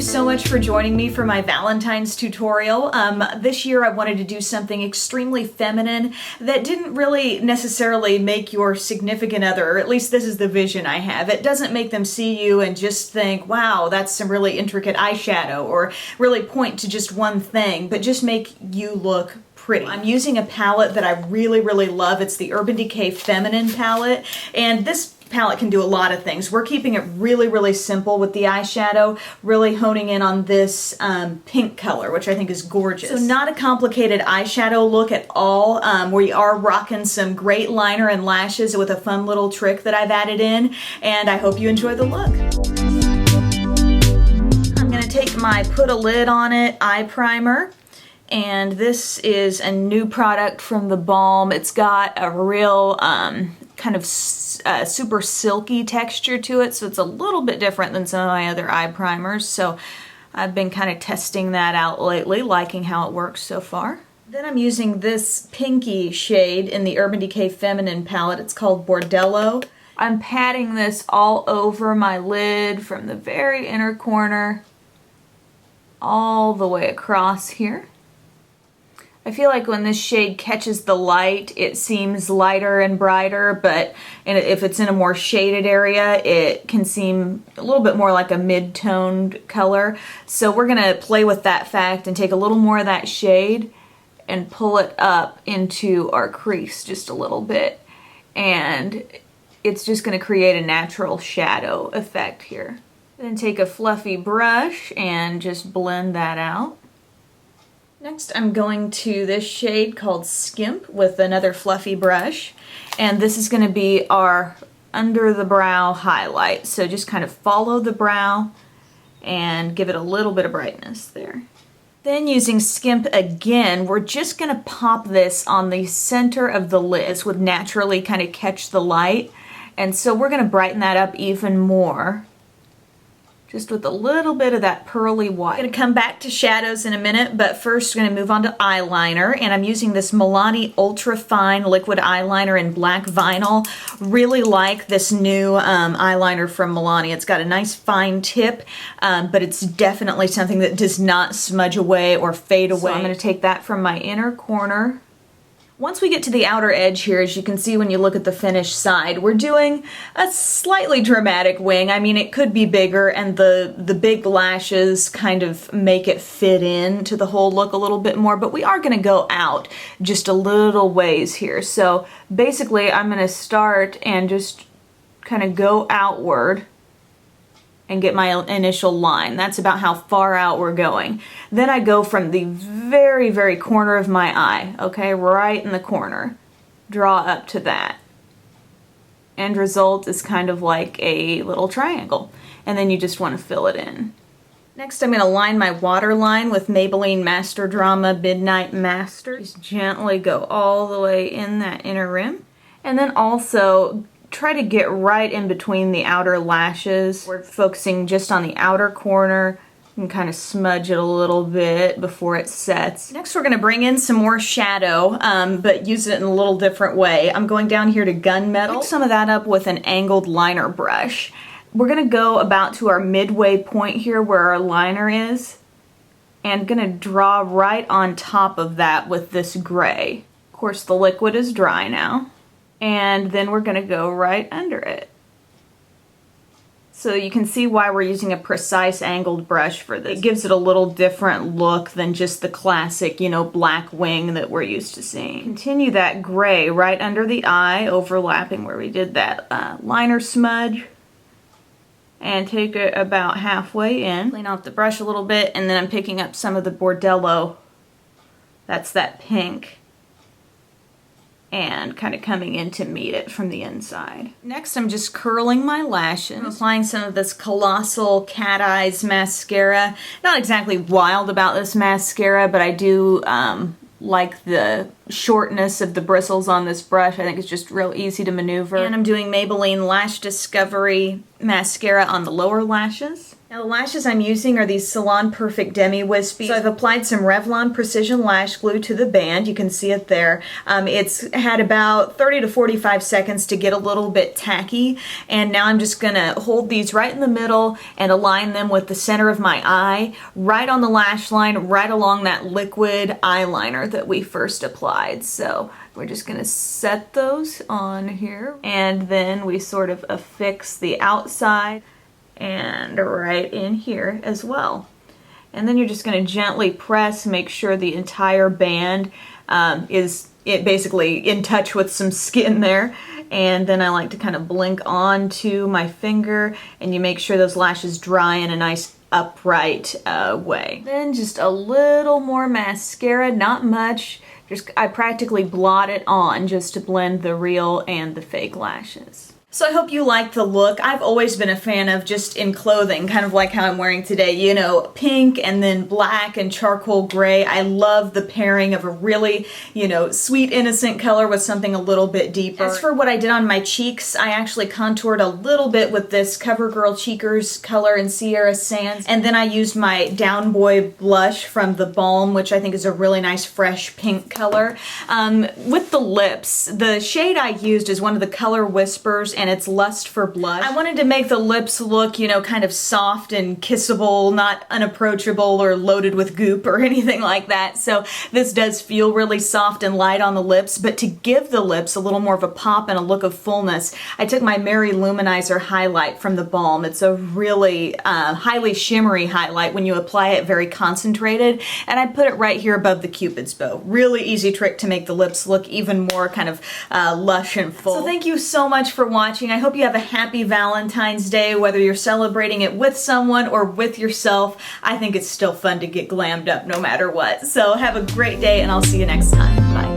So much for joining me for my Valentine's tutorial. This year I wanted to do something extremely feminine that didn't really necessarily make your significant other, or at least this is the vision I have. It doesn't make them see you and just think, wow, that's some really intricate eyeshadow, or really point to just one thing, but just make you look pretty. I'm using a palette that I really love. It's the Urban Decay Feminine palette, and this palette can do a lot of things. We're keeping it really simple with the eyeshadow, really honing in on this pink color, which I think is gorgeous. So not a complicated eyeshadow look at all. We are rocking some great liner and lashes with a fun little trick that I've added in, and I hope you enjoy the look. I'm gonna take my Put a Lid on It eye primer, and this is a new product from the Balm. It's got a real kind of super silky texture to it, so it's a little bit different than some of my other eye primers. So I've been kind of testing that out lately, liking how it works so far. Then I'm using this pinky shade in the Urban Decay Feminine palette. It's called Bordello. I'm patting this all over my lid from the very inner corner all the way across here. I feel like when this shade catches the light, it seems lighter and brighter, but if it's in a more shaded area, it can seem a little bit more like a mid-toned color. So we're gonna play with that fact and take a little more of that shade and pull it up into our crease just a little bit. And it's just gonna create a natural shadow effect here. Then take a fluffy brush and just blend that out. Next, I'm going to this shade called Skimp with another fluffy brush, and this is going to be our under the brow highlight. So just kind of follow the brow and give it a little bit of brightness there. Then using Skimp again, we're just going to pop this on the center of the lid. This would naturally kind of catch the light, and so we're going to brighten that up even more, just with a little bit of that pearly white. I'm gonna come back to shadows in a minute, but first we're gonna move on to eyeliner, and I'm using this Milani Ultra Fine Liquid Eyeliner in Black Vinyl. Really like this new eyeliner from Milani. It's got a nice fine tip, but it's definitely something that does not smudge away or fade away. So I'm gonna take that from my inner corner. Once we get to the outer edge here, as you can see when you look at the finished side, we're doing a slightly dramatic wing. I mean, it could be bigger, and the big lashes kind of make it fit in to the whole look a little bit more, but we are going to go out just a little ways here. So basically, I'm going to start and just kind of go outward and get my initial line. That's about how far out we're going. Then I go from the very corner of my eye, okay, right in the corner. Draw up to that. End result is kind of like a little triangle. And then you just want to fill it in. Next, I'm going to line my waterline with Maybelline Master Drama Midnight Master. Just gently go all the way in that inner rim. And then also try to get right in between the outer lashes. We're focusing just on the outer corner and kind of smudge it a little bit before it sets. Next, we're going to bring in some more shadow, but use it in a little different way. I'm going down here to Gunmetal. Pick some of that up with an angled liner brush. We're going to go about to our midway point here where our liner is, and going to draw right on top of that with this gray. Of course, the liquid is dry now. And then we're going to go right under it. So you can see why we're using a precise angled brush for this. It gives it a little different look than just the classic, you know, black wing that we're used to seeing. Continue that gray right under the eye, overlapping where we did that liner smudge. And take it about halfway in. Clean off the brush a little bit, and then I'm picking up some of the Bordello. That's that pink. And kind of coming in to meet it from the inside. Next, I'm just curling my lashes. I'm applying some of this Colossal Cat Eyes mascara. Not exactly wild about this mascara, but I do like the shortness of the bristles on this brush. I think it's just real easy to maneuver. And I'm doing Maybelline Lash Discovery mascara on the lower lashes. Now the lashes I'm using are these Salon Perfect Demi Wispies. So I've applied some Revlon Precision Lash Glue to the band. You can see it there. It's had about 30 to 45 seconds to get a little bit tacky. And now I'm just gonna hold these right in the middle and align them with the center of my eye, right on the lash line, right along that liquid eyeliner that we first applied. So we're just gonna set those on here. And then we sort of affix the outside and right in here as well. And then you're just going to gently press, make sure the entire band is basically in touch with some skin there. And then I like to kind of blink onto my finger, and you make sure those lashes dry in a nice upright way. Then just a little more mascara, not much. I practically blot it on just to blend the real and the fake lashes. So I hope you like the look. I've always been a fan of just in clothing, kind of like how I'm wearing today, you know, pink and then black and charcoal gray. I love the pairing of a really, you know, sweet innocent color with something a little bit deeper. As for what I did on my cheeks, I actually contoured a little bit with this CoverGirl Cheekers color in Sierra Sands, and then I used my Down Boy blush from the Balm, which I think is a really nice fresh pink color. With the lips, the shade I used is one of the Color Whispers, and it's Lust for Blush. I wanted to make the lips look, you know, kind of soft and kissable, not unapproachable or loaded with goop or anything like that. So this does feel really soft and light on the lips, but to give the lips a little more of a pop and a look of fullness, I took my Merry LouManizer highlight from the Balm. It's a really highly shimmery highlight when you apply it, very concentrated, and I put it right here above the Cupid's bow. Really easy trick to make the lips look even more kind of lush and full. So thank you so much for watching. I hope you have a happy Valentine's Day, whether you're celebrating it with someone or with yourself. I think it's still fun to get glammed up no matter what. So have a great day, and I'll see you next time. Bye.